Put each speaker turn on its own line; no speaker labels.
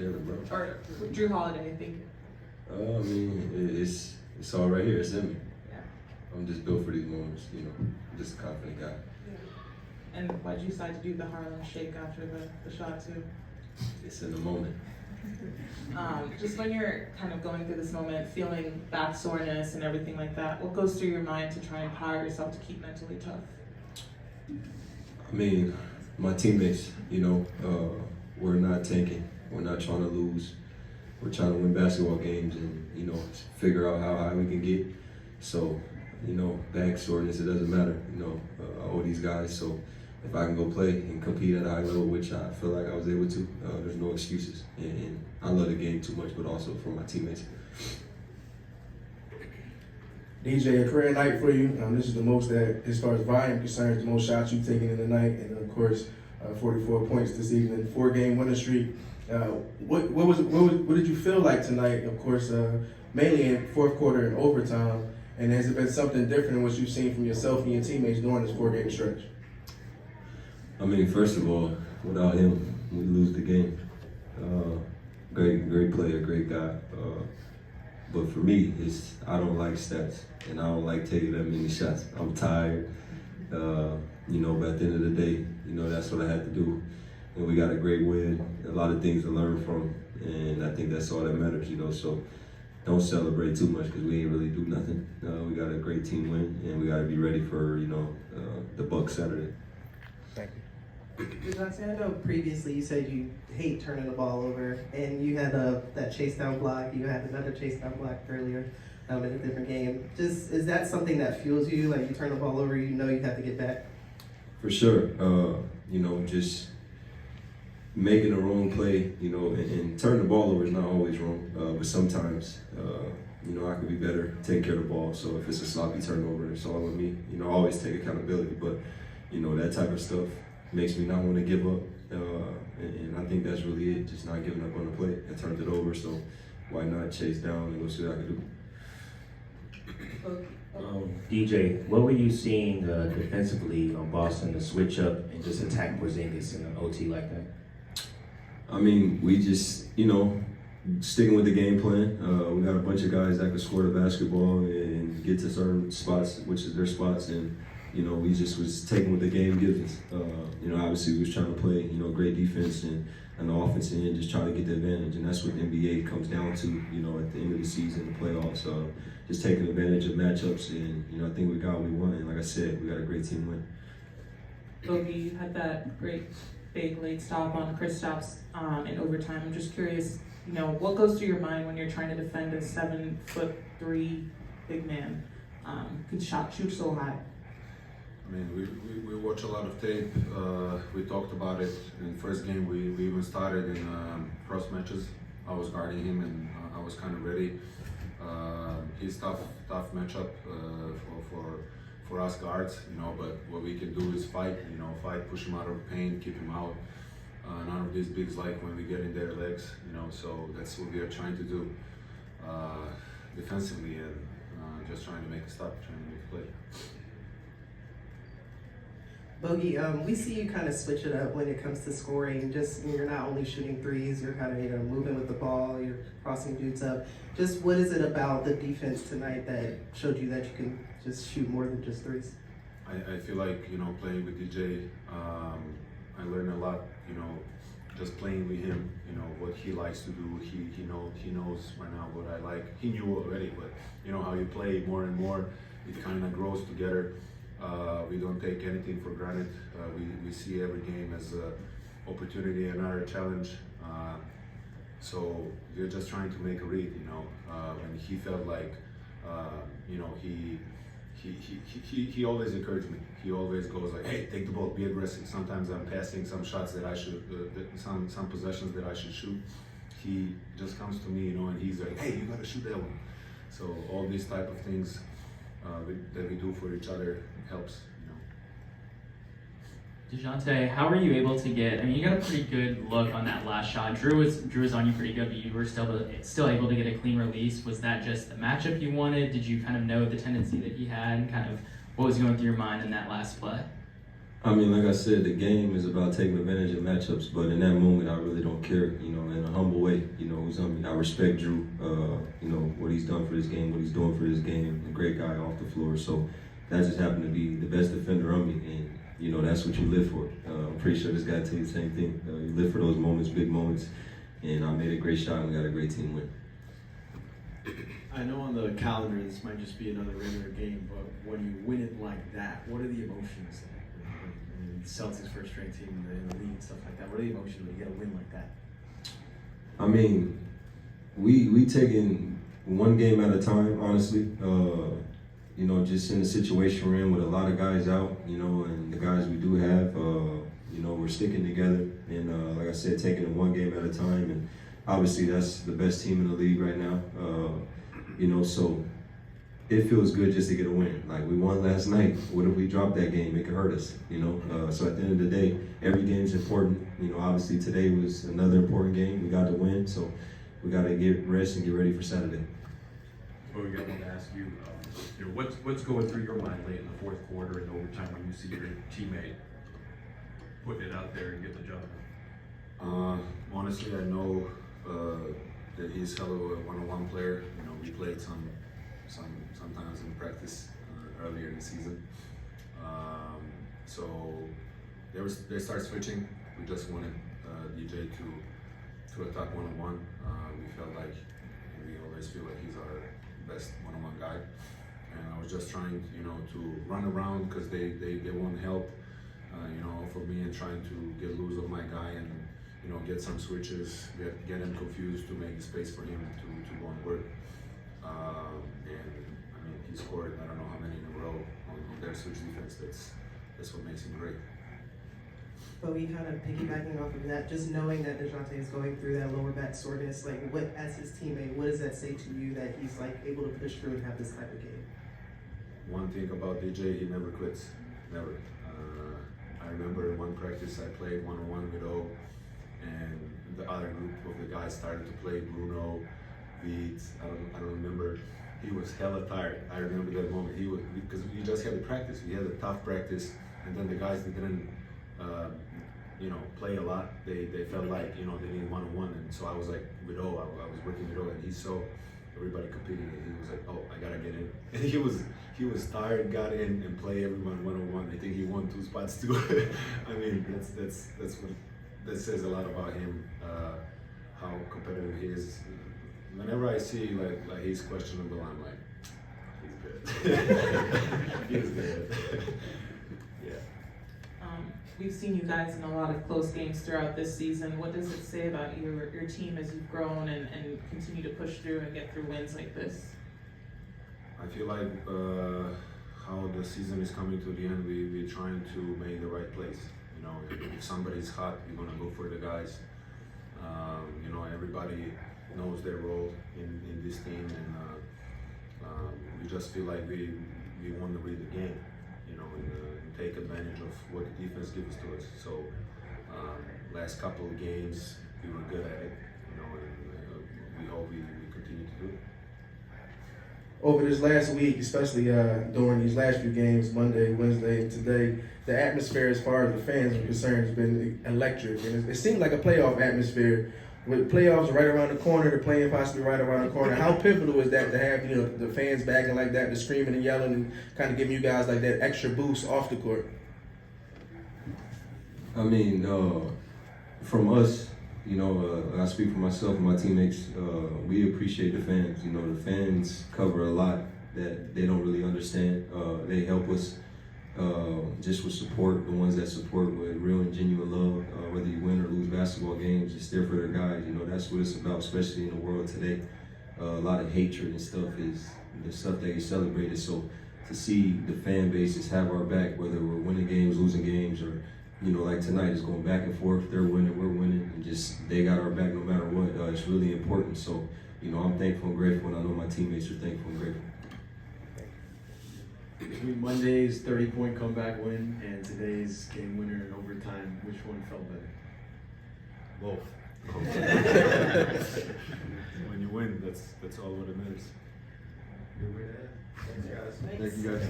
chilling, bro.
Or Drew Holiday, I think.
I mean, it's all right here. It's in me.
Yeah.
I'm just built for these moments, you know. I'm just a confident guy.
Yeah. And why'd you decide to do the Harlem Shake after the shot too?
It's in the moment.
Just when you're kind of going through this moment, feeling back soreness and everything like that, what goes through your mind to try and power yourself to keep mentally tough?
I mean, my teammates, you know, we're not tanking. We're not trying to lose. We're trying to win basketball games and, you know, figure out how high we can get. So, you know, back soreness, it doesn't matter. You know, I owe these guys. So if I can go play and compete at a high level, which I feel like I was able to, there's no excuses. And I love the game too much, but also for my teammates.
DJ, a career night for you. This is the most that, as far as volume concerns, the most shots you've taken in the night, and of course, 44 points this evening, 4-game winning streak. What did you feel like tonight? Of course, mainly in fourth quarter and overtime. And has it been something different in what you've seen from yourself and your teammates during this 4-game stretch?
I mean, first of all, without him, we lose the game. Great player, great guy. But for me, I don't like stats, and I don't like taking that many shots. I'm tired, you know, but at the end of the day, you know, that's what I had to do. And we got a great win, a lot of things to learn from, and I think that's all that matters, you know. So don't celebrate too much because we ain't really do nothing. We got a great team win, and we got to be ready for, you know, the Bucks Saturday.
Thank you.
Dejounte, I know previously you said you hate turning the ball over, and you had that chase down block. You had another chase down block earlier in a different game. Just, is that something that fuels you? Like, you turn the ball over, you know you have to get back?
For sure. You know, just making a wrong play, you know, and turning the ball over is not always wrong, but sometimes, you know, I could be better, take care of the ball. So if it's a sloppy turnover, it's all on me. You know, I always take accountability, but, you know, that type of stuff makes me not want to give up, and I think that's really it, just not giving up on the play. I turned it over, so why not chase down and go see what I can do.
DJ, what were you seeing defensively on Boston to switch up and just attack Porzingis in an OT like that?
I mean, we just, you know, sticking with the game plan. We got a bunch of guys that can score the basketball and get to certain spots, which is their spots, and you know, we just was taking what the game gives us. You know, obviously we was trying to play, you know, great defense and the offensive end, just trying to get the advantage. And that's what the NBA comes down to, you know, at the end of the season, the playoffs. Just taking advantage of matchups. And, you know, I think we got what we wanted. And like I said, we got a great team win.
Bogey, you had that great big late stop on Kristaps in overtime. I'm just curious, you know, what goes through your mind when you're trying to defend a 7'3" big man who shoot so high?
I mean, we watch a lot of tape. We talked about it in the first game. We even started in cross matches. I was guarding him, and I was kind of ready. He's tough matchup for us guards, you know. But what we can do is fight, you know, push him out of pain, keep him out. None of these bigs like when we get in their legs, you know. So that's what we are trying to do defensively, and just trying to make a stop, trying to make a play.
Bogey, we see you kind of switch it up when it comes to scoring. Just, you're not only shooting threes, you're kind of, you know, moving with the ball, you're crossing dudes up. Just what is it about the defense tonight that showed you that you can just shoot more than just threes?
I feel like, you know, playing with DJ, I learned a lot, you know, just playing with him, you know, what he likes to do. He knows right now what I like. He knew already, but you know how you play more and more, it kind of grows together. We don't take anything for granted. We see every game as an opportunity, another challenge. So we're just trying to make a read, you know. When he felt like, you know, he always encouraged me. He always goes like, "Hey, take the ball, be aggressive." Sometimes I'm passing some shots that I should, some possessions that I should shoot. He just comes to me, you know, and he's like, "Hey, you gotta shoot that one." So all these type of things that we do for each other helps, you know.
Dejounte, how were you able to get, I mean, you got a pretty good look on that last shot. Drew was on you pretty good, but you were still able to get a clean release. Was that just the matchup you wanted? Did you kind of know the tendency that he had, and kind of what was going through your mind in that last play?
I mean, like I said, the game is about taking advantage of matchups, but in that moment, I really don't care, in a humble way. I respect Drew, what he's done for this game, what he's doing for this game, a great guy off the floor. So that just happened to be the best defender on me, and, that's what you live for. I'm pretty sure this guy tell you the same thing. You live for those moments, big moments, and I made a great shot and we got a great team win.
I know on the calendar this might just be another regular game, but when you win it like that, what are the emotions? When the Celtics first ranked team in the league and stuff like that. What are the emotions when you get a win like that?
I mean, we taking one game at a time, honestly. Just in the situation we're in with a lot of guys out, and the guys we do have, we're sticking together and, like I said, taking it one game at a time. And obviously that's the best team in the league right now. So it feels good just to get a win. Like we won last night. What if we dropped that game? It could hurt us, So at the end of the day, every game is important. Obviously today was another important game. We got to win, so we got to get rest and get ready for Saturday.
Bogdan, I want to ask you, what's going through your mind late in the fourth quarter and overtime when you see your teammate putting it out there and getting the job done?
Honestly, I know that he's hell of a one-on-one player. We played sometimes in practice earlier in the season. So they start switching. We just wanted DJ to attack one-on-one. We felt like we always feel like he's our best one-on-one guy. And I was just trying, to run around because they won't help, for me and trying to get loose of my guy and, get some switches, get him confused to make the space for him to go and work. He scored, I don't know how many in a row on their switch defense. That's what makes him great.
But we kind of piggybacking off of that, just knowing that Dejounte is going through that lower back soreness, like what, as his teammate, what does that say to you that he's like able to push through and have this type of game?
One thing about DJ, he never quits, never. I remember in one practice I played one-on-one with O, and the other group of the guys started to play Bruno, Beat. I don't remember. He was hella tired. I remember that moment. He was, because we just had the practice. We had a tough practice, and then the guys that didn't, play a lot. They felt like they needed one-on-one, and so I was like with O. I was working with O, and he saw everybody competing, and he was like, "Oh, I gotta get in." And he was tired, got in, and play everyone one-on-one. I think he won 2 spots too. I mean, that's what that says a lot about him. How competitive he is. Whenever I see like he's questionable, I'm like, he's good. He's good. Yeah.
We've seen you guys in a lot of close games throughout this season. What does it say about your team as you've grown and continue to push through and get through wins like this?
I feel like how the season is coming to the end, we're trying to make the right plays. If somebody's hot, we're gonna go for the guys. Everybody knows their role in this team, and we just feel like we want to read the game, and take advantage of what the defense gives to us. So last couple of games we were good at it, and we hope we continue to do it.
Over this last week, especially during these last few games, Monday, Wednesday, and today, the atmosphere as far as the fans are concerned has been electric. And it seemed like a playoff atmosphere. With playoffs right around the corner, the play-in possibly right around the corner. How pivotal is that to have the fans backing like that, the screaming and yelling, and kind of giving you guys like that extra boost off the court?
I mean, from us, I speak for myself and my teammates. We appreciate the fans. The fans cover a lot that they don't really understand. They help us just with support, the ones that support with real and genuine love. Whether you win or lose basketball games, just there for their guys. That's what it's about, especially in the world today. A lot of hatred and stuff is the stuff that gets celebrated. So to see the fan bases have our back, whether we're winning games, losing games, or like tonight, it's going back and forth. They're winning, we're winning, and just they got our back no matter what. It's really important. So, I'm thankful and grateful, and I know my teammates are thankful and grateful.
Between Monday's 30-point comeback win and today's game winner in overtime, which one felt better?
Both. When you win, that's all what it matters.
Thank you guys.